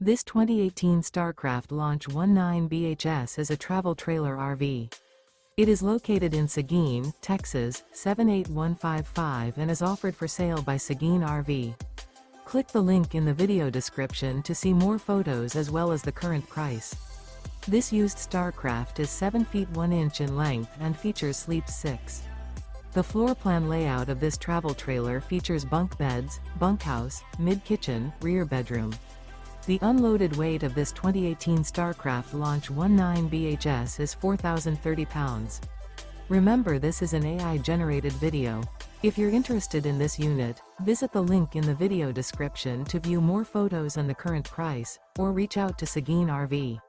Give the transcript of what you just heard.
This 2018 Starcraft Launch 19 BHS is a travel trailer RV. It is located in Seguin, Texas, 78155 and is offered for sale by Seguin RV. Click the link in the video description to see more photos as well as the current price. This used Starcraft is 7 feet 1 inch in length and features sleeps 6. The floor plan layout of this travel trailer features bunk beds, bunkhouse, mid-kitchen, rear bedroom. The unloaded weight of this 2018 Starcraft Launch 19 BHS is 4,030 pounds. Remember, this is an AI-generated video. If you're interested in this unit, visit the link in the video description to view more photos and the current price, or reach out to Seguin RV.